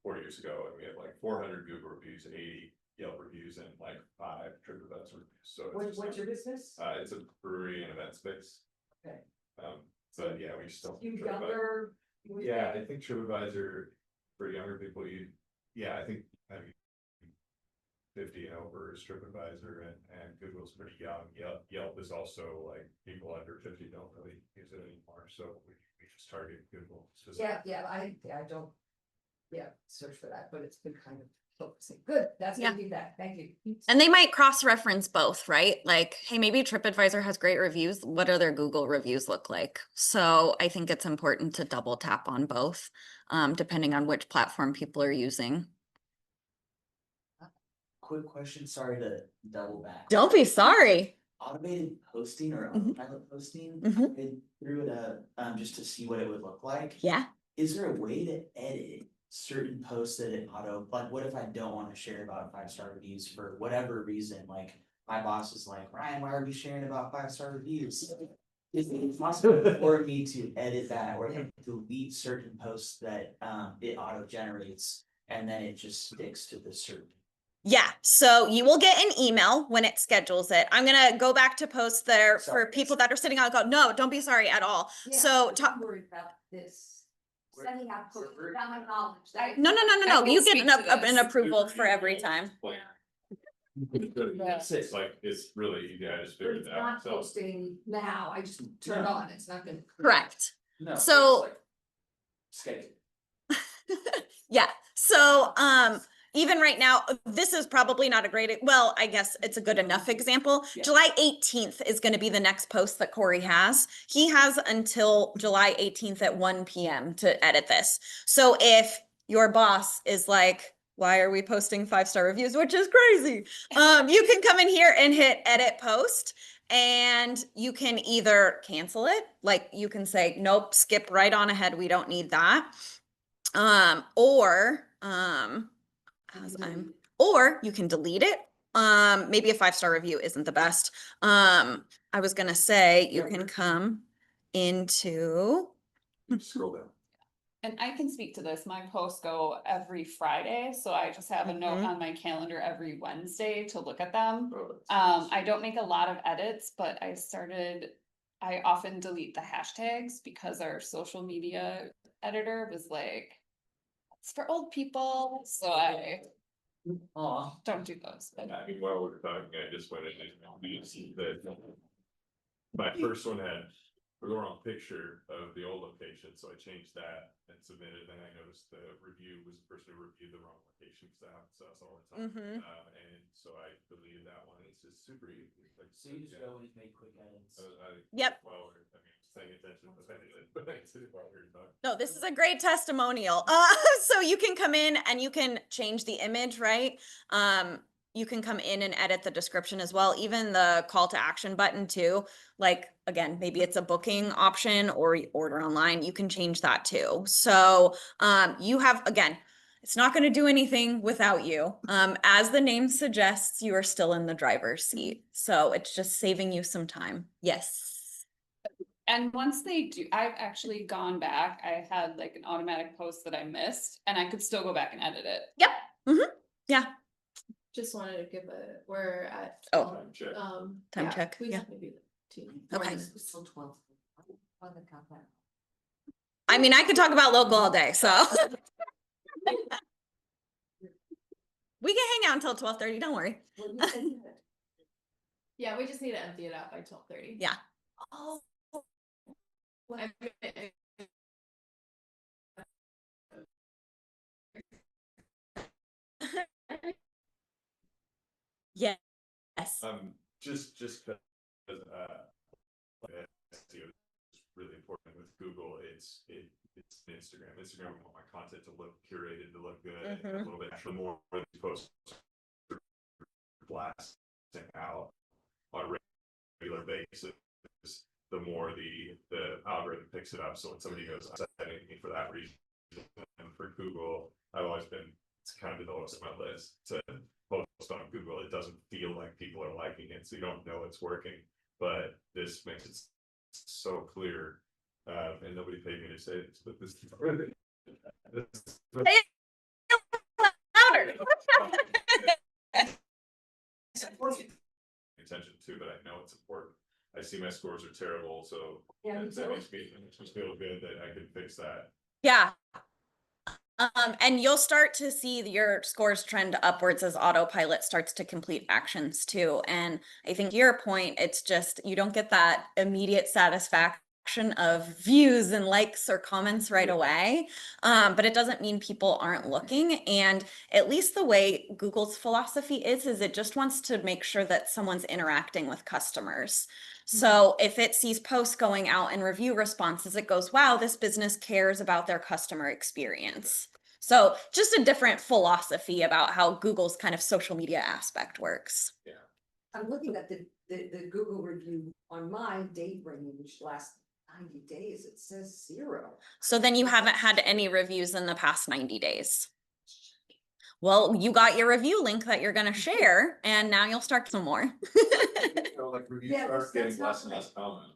4 years ago, and we had like 400 Google reviews, 80 Yelp reviews, and like 5 TripAdvisor reviews, so. What's your business? It's a brewery and event space. Okay. But yeah, we just don't. You TripAdvisor. younger? Yeah, I think TripAdvisor for younger people, I think, I mean. 50 and over is TripAdvisor and Google's pretty young. Yelp is also like people under 50 don't really use it anymore, so we just target Google. I don't. Yeah, search for that, but it's been kind of focusing. Good, that's Yeah. good feedback, thank you. And they might cross-reference both, right? Like, hey, maybe TripAdvisor has great reviews. What do their Google reviews look like? So I think it's important to double tap on both, depending on which platform people are using. Quick question, sorry to double back. Don't be sorry. Automated posting or Mhm. autopilot posting, Mhm. I threw it up, just to see what it would look like. Yeah. Is there a way to edit certain posts that it like, what if I don't want to share about 5-star reviews for whatever reason? Like, my boss is like, Ryan, why are you sharing about 5-star reviews? Is it possible for me to edit that or delete certain posts that, it auto generates and then it just sticks to the certain? Yeah, so you will get an email when it schedules it. I'm gonna go back to posts there for Sorry. people that are sitting on, go, no, don't be sorry at all. Yeah, So I'm worried about this. Setting up, without my knowledge. no, I can you get speak to an this. approval for every time. It's like, it's really easy, I just But figured it's it out not myself. posting now, I just turned on, it's not gonna. Correct. No. So- it's like, schedule. Yeah, so even right now, this is probably not a great, well, I guess it's a good enough example. Yeah. July 18th is going to be the next post that Corey has. He has until July 18th at 1 p.m. to edit this. So if your boss is like, why are we posting 5-star reviews, which is crazy, you can come in here and hit edit post. And you can either cancel it, like you can say, nope, skip right on ahead, we don't need that. Or you can delete it. Maybe a 5-star review isn't the best. I was gonna say you can come into, Scroll down. And I can speak to this, my posts go every Friday, so I just have a note Mhm. on my calendar every Wednesday to look at them. Oh, I don't make a lot of edits, but I often delete the hashtags because our social media editor was like, it's for old people, so I Aw. don't do those. But I mean, while we were talking, I just went in and see that. My first one had the wrong picture of the old location, so I changed that and submitted, and I noticed the review was the person who reviewed the wrong location, because that happens to us all the time. Mhm. And so I deleted that one, it's just super easy. Like, So you just go and make quick edits. Yep. Well, I mean, paying attention, but I did while we were talking. no, this is a great testimonial. So you can come in and you can change the image, right? You can come in and edit the description as well, even the call to action button too. Like, again, maybe it's a booking option or you order online, you can change that too. So you have, again, it's not going to do anything without you. As the name suggests, you are still in the driver's seat. So it's just saving you some time. Yes. And once they do, I've actually gone back, I had like an automatic post that I missed, and I could still go back and edit it. Yep. Yeah. Just wanted to give we're at. Oh. Time check. Time Time check, We yeah. just maybe 2. Okay. It's till 12. On the countdown. I mean, I could talk about local all day, so. We can hang out until 12:30, don't worry. Well, you said you had- Yeah, we just need to empty it out by 12:30. Yeah. Oh. Yes. Just because, SEO is really important with Google, it's Instagram. Instagram, I want my content to look curated, to look good, and a little bit, the more these posts are blasting out on a regular basis, the more the algorithm picks it up. So when somebody goes, I'm setting me for that reason, and for Google, I've always been, it's kind of the lowest on my list to post on Google. It doesn't feel like people are liking it, so you don't know it's working. But this makes it so clear, and nobody paid me to say this, but this. Louder. Attention to, but I know it's important. I see my scores are terrible, so Yeah, that makes me feel good that I can fix that. Yeah. And you'll start to see your scores trend upwards as autopilot starts to complete actions too. And I think your point, it's just you don't get that immediate satisfaction of views and likes or comments right away. But it doesn't mean people aren't looking. And at least the way Google's philosophy is it just wants to make sure that someone's interacting with customers. So if it sees posts going out and review responses, it goes, wow, this business cares about their customer experience. So just a different philosophy about how Google's kind of social media aspect works. I'm looking at the Google review on my date range last 90 days, it says 0. So then you haven't had any reviews in the past 90 days. Well, you got your review link that you're going to share, and now you'll start some more. Like reviews Yeah, are that's getting not less and right. less common.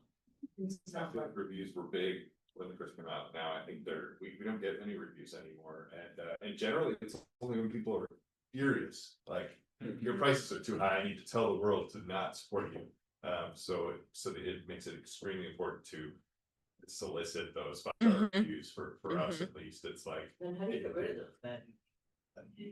I feel like reviews were big when they first came out. Now I think we don't get any reviews anymore, and generally it's only when people are furious, like your prices are too high. I need to tell the world to not support you. So it makes it extremely important to solicit those 5-star reviews for us at least. It's like, Then how do you get rid of those then?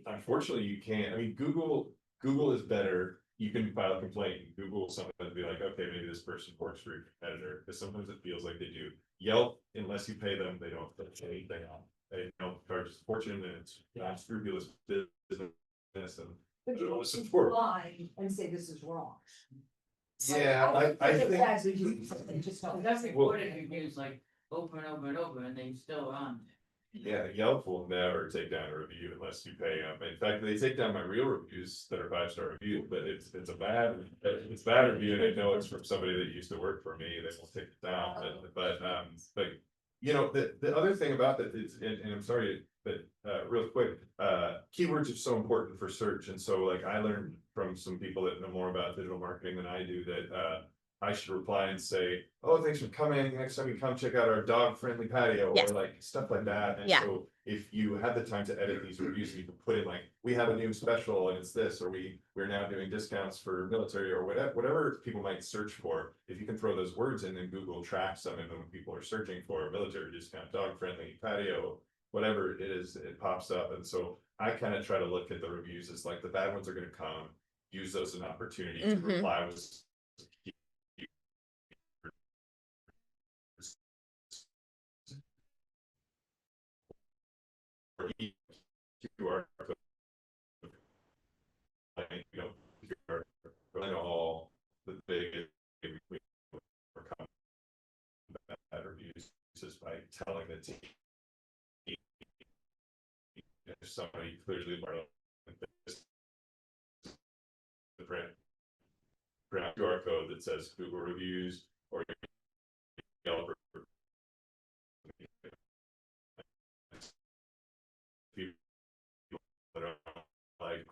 unfortunately, you can't. I mean, Google is better. You can file a complaint. Google will sometimes be like, okay, maybe this person works for your competitor, because sometimes it feels like they do. Yelp, unless you pay them, they don't touch anything on. They don't charge a fortune, and it's not scrupulous business. And But you don't don't support. lie and say this is wrong. Yeah, I think. That's what you- they just don't. That's important reviews like over and over and over and they still on. Yeah, Yelp will never take down a review unless you pay them. In fact, they take down my real reviews that are 5-star reviews, but it's a bad review, and I know it's from somebody that used to work for me. They won't take it down, but you know, the other thing about that is, and I'm sorry, but real quick, keywords are so important for search, and so like I learned from some people that know more about digital marketing than I do that I should reply and say, oh, thanks for coming. Next time you come check out our dog-friendly patio, Yes. or like stuff like that. And Yeah. so if you have the time to edit these reviews, you can put in like, we have a new special and it's this, or we're now doing discounts for military, or whatever people might search for. If you can throw those words in, then Google tracks them, and when people are searching for military discount, dog-friendly patio, whatever it is, it pops up. And so I kind of try to look at the reviews as like the bad ones are going to come, use those as an opportunity to reply with QR code. You know, QR code, and all the big bad reviews just by telling the team if somebody clearly the brand QR code that says Google reviews or Yelp, people that are like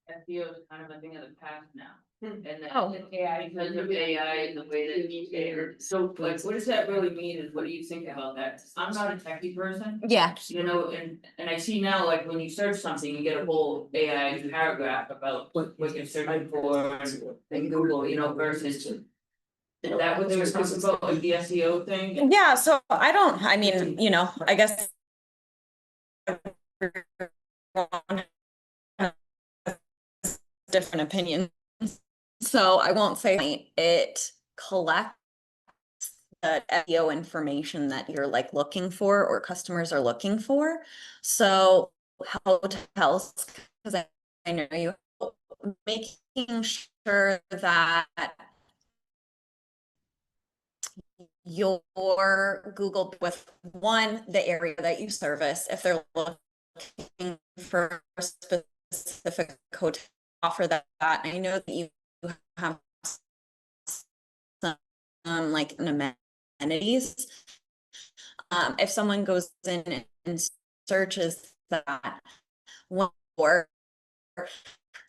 SEO is kind of a thing of the past now. And Oh. that AI, because of AI and the way that you say, so like, what does that really mean, and what do you think about that? I'm not a techie person, Yeah, you know, and I see now, like, when you search something, you get a whole AI paragraph about what you're searching for in Google, you know, versus. Is that what they were talking about, like the SEO thing? yeah, so I mean, you know, I guess. Different opinions, so I won't say it collects the SEO information that you're like looking for or customers are looking for. So hotels, because I know you, making sure that your Google with one, the area that you service, if they're looking for a specific hotel, offer that. I know that you have some like amenities. If someone goes in and searches that, or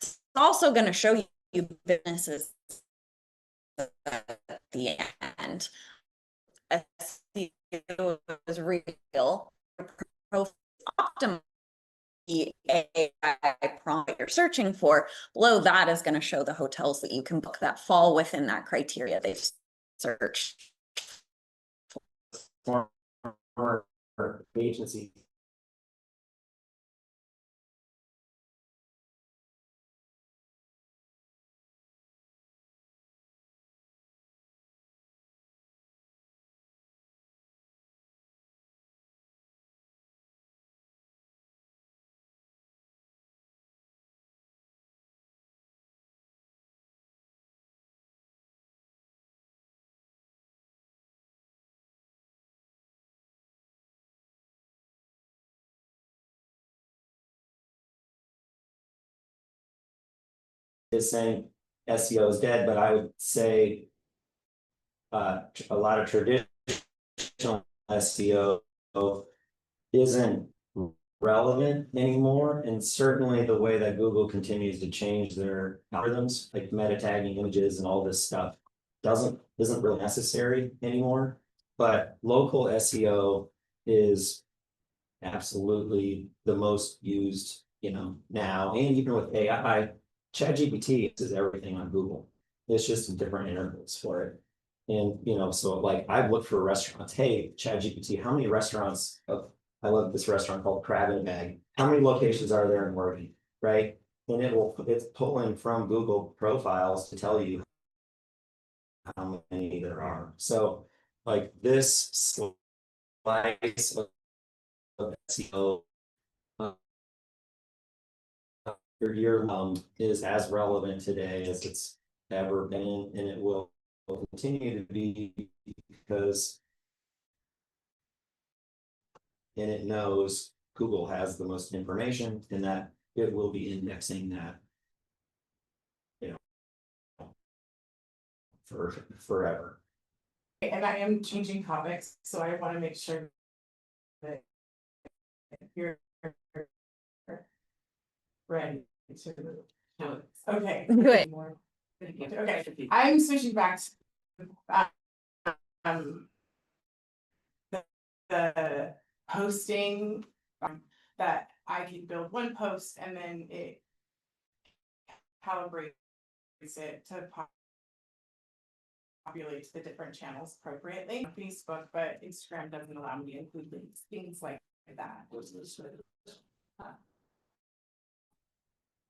it's also going to show you businesses at the end. SEO is real. Optimal the AI prompt you're searching for. Below that is going to show the hotels that you can book that fall within that criteria they've searched. For agency. Is saying SEO is dead, but I would say a lot of traditional SEO isn't relevant anymore, and certainly the way that Google continues to change their algorithms, like meta tagging images and all this stuff, isn't really necessary anymore. But local SEO is absolutely the most used, you know, now, and even with AI, ChatGPT is everything on Google. It's just different interface for it. And, you know, so like I've looked for restaurants. Hey, ChatGPT, how many restaurants I love this restaurant called Crab and Bag. How many locations are there in Oregon? Right? And it's pulling from Google profiles to tell you how many there are. So like this slice of SEO your is as relevant today as it's ever been, and it will continue to be, because and it knows Google has the most information, and that it will be indexing that, you know, for forever. And I am changing topics, so I want to make sure that you're ready to move. Okay. Good. Okay, I'm switching back to the posting, that I can build one post and then it calibrates it to populate the different channels appropriately. Facebook, but Instagram doesn't allow me to include links, things like that.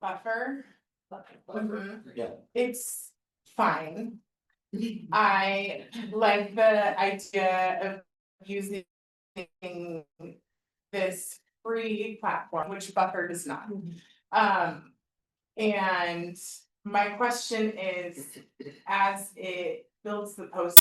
Buffer. Yeah. It's fine. I like the idea of using this free platform, which Buffer does not. And my question is, as it builds the post